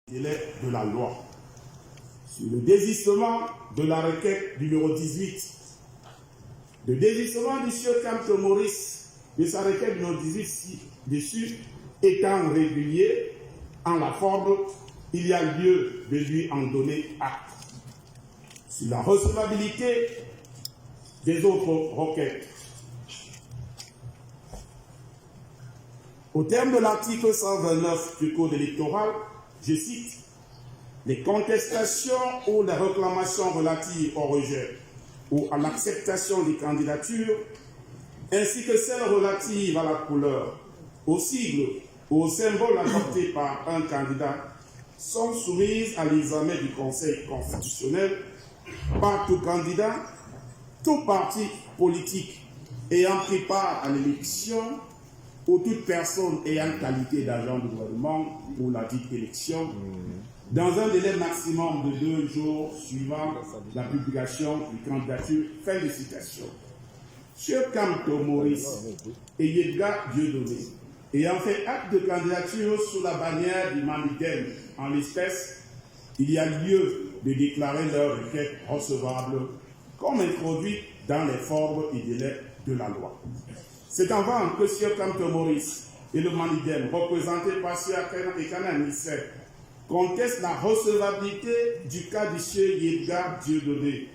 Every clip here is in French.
délai de la loi. Sur le désistement de la requête numéro 18, le désistement du sieur Camto Maurice de sa requête numéro 18 ci-dessus étant régulier en la forme, il y a lieu de lui en donner acte. Sur la recevabilité des autres requêtes, au terme de l'article 129 du Code électoral, je cite, les contestations ou les réclamations relatives au rejet ou à l'acceptation des candidatures, ainsi que celles relatives à la couleur, au sigle ou au symbole adopté par un candidat, sont soumises à l'examen du Conseil constitutionnel par tout candidat, tout parti politique ayant pris part à l'élection ou toute personne ayant qualité d'agent du gouvernement pour la dite élection, dans un délai maximum de 2 jours suivant la publication du candidature. Fin de citation. Sur Camto Maurice et Yedgar Dieudonné, ayant fait acte de candidature sous la bannière du Manidem en l'espèce, il y a lieu de déclarer leur requête recevable comme introduite dans les formes et délais de la loi. C'est avant que Sieur Camto Maurice et le Manidem, représentés par Sieur Ekana Nissek, contestent la recevabilité du cas du Sieur Yedgar Dieudonné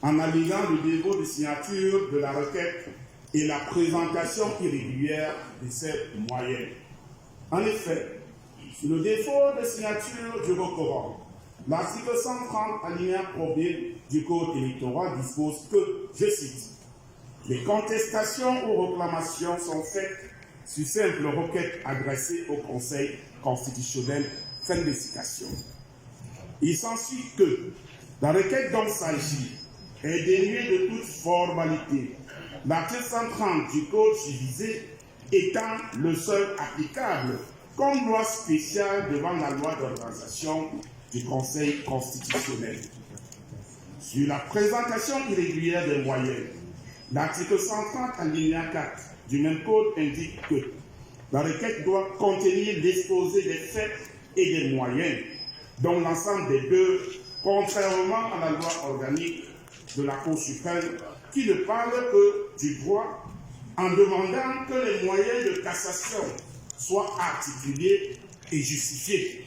en alléguant le dépôt de signature de la requête et la présentation irrégulière de ses moyens. En effet, sur le défaut de signature du requérant, l'article 130 alinéa 1er du Code électoral dispose que, je cite, les contestations ou réclamations sont faites sur simple requête adressée au Conseil constitutionnel. Fin de citation. Il s'ensuit que la requête dont il s'agit est dénuée de toute formalité, l'article 130 du Code visé étant le seul applicable comme loi spéciale devant la loi d'organisation du Conseil constitutionnel. Sur la présentation irrégulière des moyens, l'article 130 alinéa 4 du même Code indique que la requête doit contenir l'exposé des faits et des moyens, dont l'ensemble des deux, contrairement à la loi organique de la Cour suprême, qui ne parle que du droit, en demandant que les moyens de cassation soient articulés et justifiés,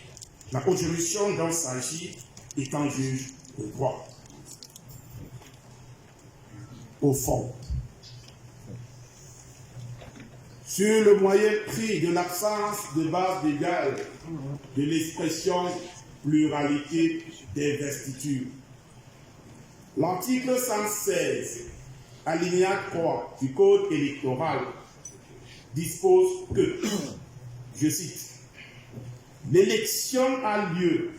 la haute juridiction dont il s'agit étant juge de droit. Au fond, sur le moyen pris de l'absence de base légale de l'expression pluralité des investitures, l'article 116, alinéa 3 du Code électoral dispose que, je cite, l'élection a lieu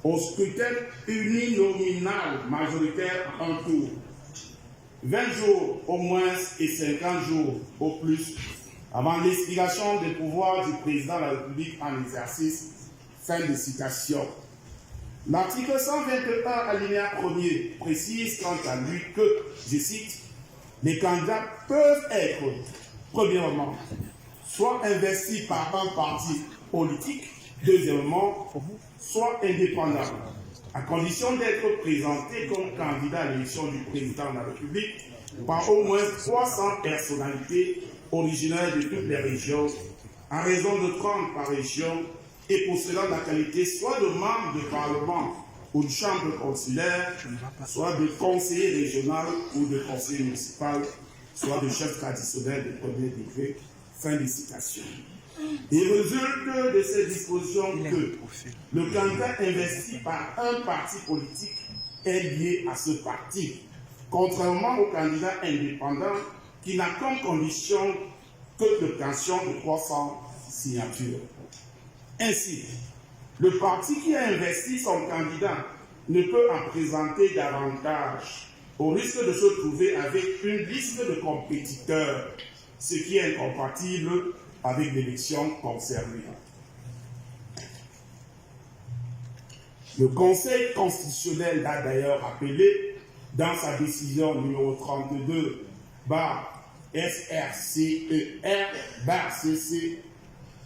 au scrutin uninominal majoritaire en tour, 20 jours au moins et 50 jours au plus avant l'expiration des pouvoirs du président de la République en exercice. Fin de citation. L'article 121 alinéa 1er précise quant à lui que, je cite, les candidats peuvent être, premièrement, soit investis par un parti politique, deuxièmement, soit indépendants, à condition d'être présentés comme candidats à l'élection du président de la République par au moins 300 personnalités originaires de toutes les régions, en raison de 30 par région, et possédant la qualité soit de membre de parlement ou de chambre consulaire, soit de conseiller régional ou de conseiller municipal, soit de chef traditionnel de premier degré. Fin de citation. Il résulte de ces dispositions que le candidat investi par un parti politique est lié à ce parti, contrairement au candidat indépendant qui n'a comme condition que l'obtention de 300 signatures. Ainsi, le parti qui a investi son candidat ne peut en présenter davantage au risque de se trouver avec une liste de compétiteurs, ce qui est incompatible avec l'élection concernée. Le Conseil constitutionnel a d'ailleurs appelé, dans sa décision numéro 32/SRCER/CC,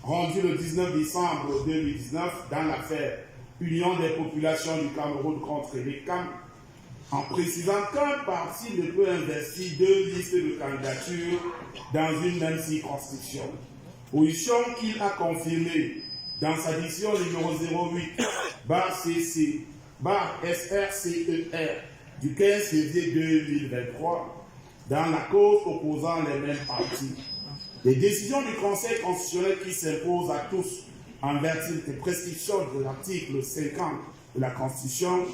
rendue le 19 décembre 2019 dans l'affaire Union des populations du Cameroun contre les CAM, en précisant qu'un parti ne peut investir deux listes de candidatures dans une même circonscription. Position qu'il a confirmée dans sa décision numéro 08/CC/SRCER du 15 février 2023 dans la cause opposant les mêmes partis. Les décisions du Conseil constitutionnel qui s'imposent à tous en vertu des prescriptions de l'article 50 de la Constitution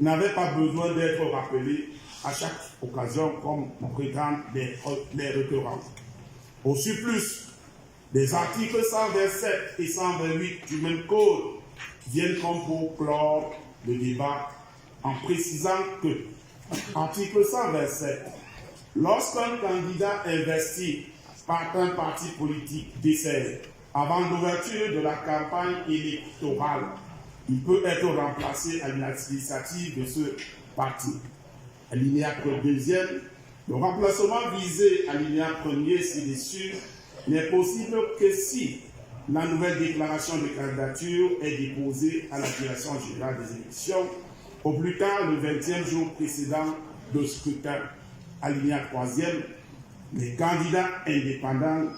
n'avaient pas besoin d'être rappelées à chaque occasion comme prétendent les requérants. Au surplus, les articles 127 et 128 du même code viennent comme pour clore le débat en précisant que, article 127, lorsqu'un candidat investi par un parti politique décède avant l'ouverture de la campagne électorale, il peut être remplacé à l'initiative de ce parti. Alinéa 2e, le remplacement visé à l'alinéa 1er ci-dessus n'est possible que si la nouvelle déclaration de candidature est déposée à la Direction générale des élections au plus tard le 20e jour précédent le scrutin. Alinéa 3e, les candidats indépendants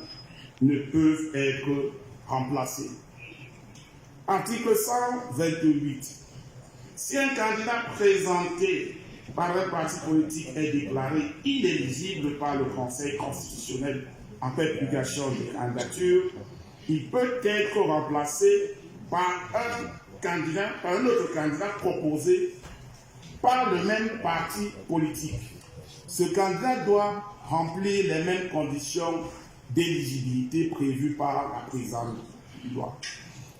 ne peuvent être remplacés. Article 128. Si un candidat présenté par un parti politique est déclaré inéligible par le Conseil constitutionnel en publication de candidature, il peut être remplacé par un autre candidat proposé par le même parti politique. Ce candidat doit remplir les mêmes conditions d'éligibilité prévues par la présente loi.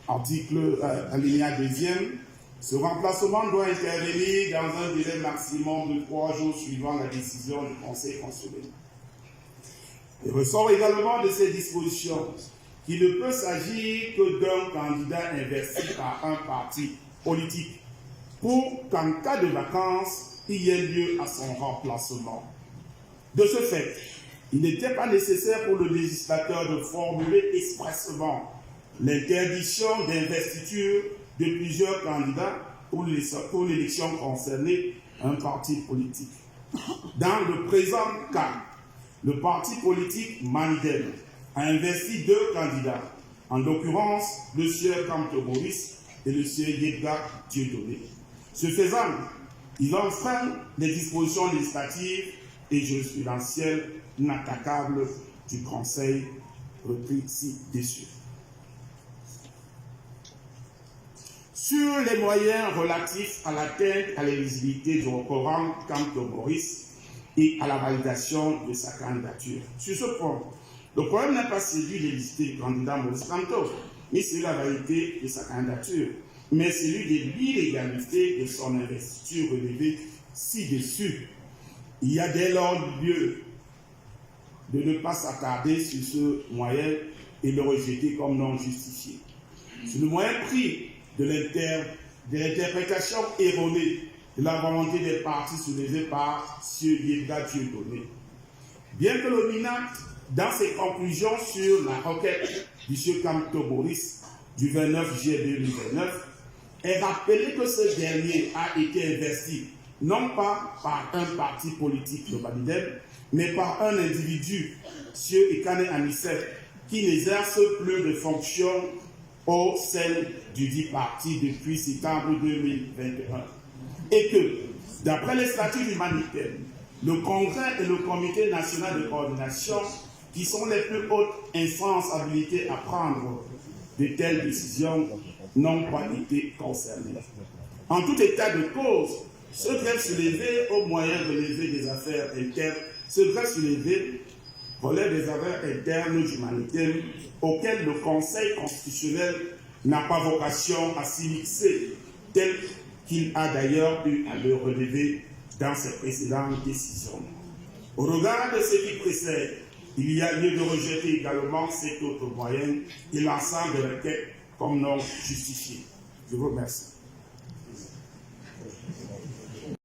Article alinéa 2e, ce remplacement doit intervenir dans un délai maximum de 3 jours suivant la décision du Conseil constitutionnel. Il ressort également de ces dispositions qu'il ne peut s'agir que d'un candidat investi par un parti politique pour qu'en cas de vacances, il y ait lieu à son remplacement. De ce fait, il n'était pas nécessaire pour le législateur de formuler expressément l'interdiction d'investiture de plusieurs candidats pour l'élection concernée un parti politique. Dans le présent cas, le parti politique Manidem a investi 2 candidats, en l'occurrence le sieur Kamto Boris et le sieur Yedga Dieudonné. Ce faisant, ils enfreignent les dispositions législatives et jurisprudentielles inattaquables du Conseil repris ci-dessus. Sur les moyens relatifs à l'atteinte à l'éligibilité du requérant Kamto Boris et à la validation de sa candidature. Sur ce point, le problème n'est pas celui de l'éligibilité du candidat Maurice Kamto, mais celui de la validité de sa candidature, mais celui de l'illégalité de son investiture relevée ci-dessus. Il y a dès lors lieu de ne pas s'attarder sur ce moyen et le rejeter comme non justifié. Sur le moyen pris de l'interprétation erronée de la volonté des partis soulevée par M. Yedga Dieudonné. Bien que le MINAC, dans ses conclusions sur la requête du M. Kamto Boris du 29 juillet 2029, ait rappelé que ce dernier a été investi non pas par un parti politique, le Manidem, mais par un individu, M. Ekane Anicet, qui n'exerce plus de fonctions au sein du dit parti depuis septembre 2021. Et que, d'après les statuts du Manidem, le Congrès et le Comité national de coordination, qui sont les plus hautes instances habilitées à prendre de telles décisions, n'ont pas été concernés. En tout état de cause, ce greffe soulevé au moyen de lever des affaires internes, ce greffe soulevé relève des affaires internes du Manidem auxquelles le Conseil constitutionnel n'a pas vocation à s'immiscer, tel qu'il a d'ailleurs eu à le relever dans ses précédentes décisions. Au regard de ce qui précède, il y a lieu de rejeter également cet autre moyen et l'ensemble de requêtes comme non justifié. Je vous remercie.